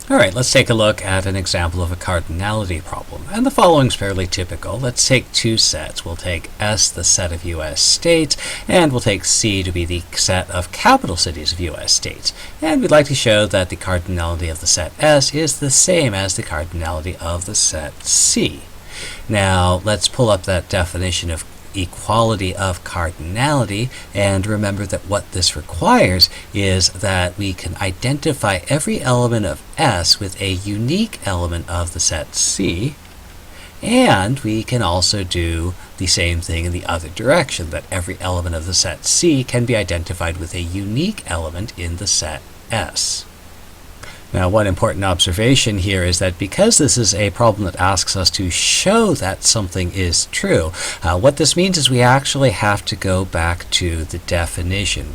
All right, let's take a look at an example of a cardinality problem. And the following is fairly typical. Let's take two sets. We'll take S, the set of U.S. states, and we'll take C to be the set of capital cities of U.S. states. And we'd like to show that the cardinality of the set S is the same as the cardinality of the set C. Now, let's pull up that definition of equality of cardinality, and remember that what this requires is that we can identify every element of S with a unique element of the set C, and we can also do the same thing in the other direction, that every element of the set C can be identified with a unique element in the set S. Now, one important observation here is that because this is a problem that asks us to show that something is true, what this means is we actually have to go back to the definition.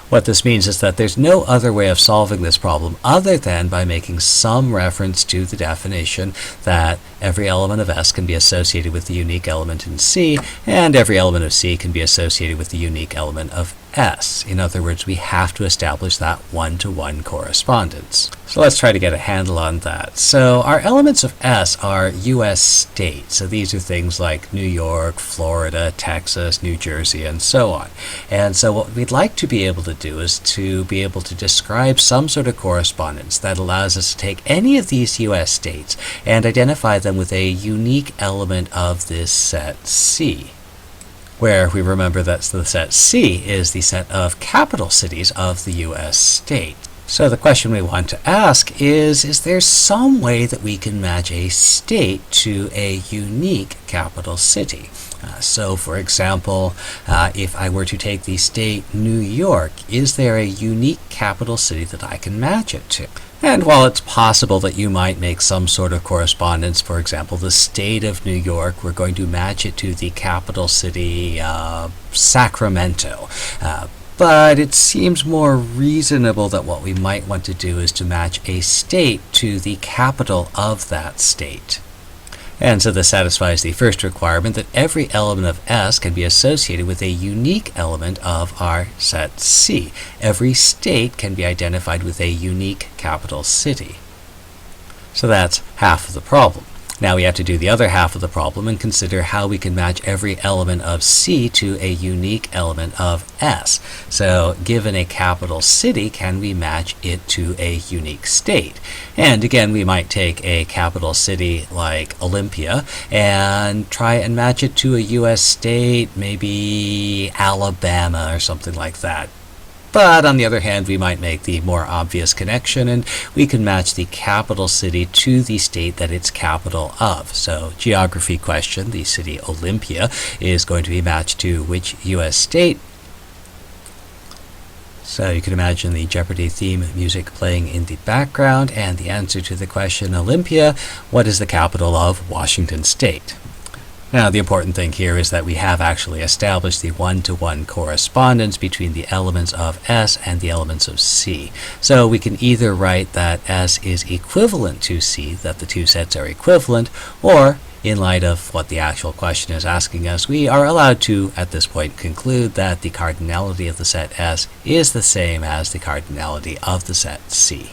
What this means is that there's no other way of solving this problem other than by making some reference to the definition that every element of S can be associated with the unique element in C, and every element of C can be associated with the unique element of S. In other words, we have to establish that one-to-one correspondence. So let's try to get a handle on that. So our elements of S are U.S. states. So these are things like New York, Florida, Texas, New Jersey, and so on. And so what we'd like to be able to do is to be able to describe some sort of correspondence that allows us to take any of these U.S. states and identify them with a unique element of this set C, where we remember that the set C is the set of capital cities of the U.S. state. So the question we want to ask is there some way that we can match a state to a unique capital city? So for example, if I were to take the state New York, is there a unique capital city that I can match it to? And while it's possible that you might make some sort of correspondence, for example, the state of New York, we're going to match it to the capital city, Sacramento. But it seems more reasonable that what we might want to do is to match a state to the capital of that state. And so this satisfies the first requirement that every element of S can be associated with a unique element of our set C. Every state can be identified with a unique capital city. So that's half of the problem. Now we have to do the other half of the problem and consider how we can match every element of C to a unique element of S. So given a capital city, can we match it to a unique state? And again, we might take a capital city like Olympia and try and match it to a U.S. state, maybe Alabama or something like that. But on the other hand, we might make the more obvious connection, and we can match the capital city to the state that it's capital of. So geography question, the city Olympia is going to be matched to which U.S. state? So you can imagine the Jeopardy theme music playing in the background, and the answer to the question Olympia, what is the capital of Washington State? Now, the important thing here is that we have actually established the one-to-one correspondence between the elements of S and the elements of C. So we can either write that S is equivalent to C, that the two sets are equivalent, or in light of what the actual question is asking us, we are allowed to, at this point, conclude that the cardinality of the set S is the same as the cardinality of the set C.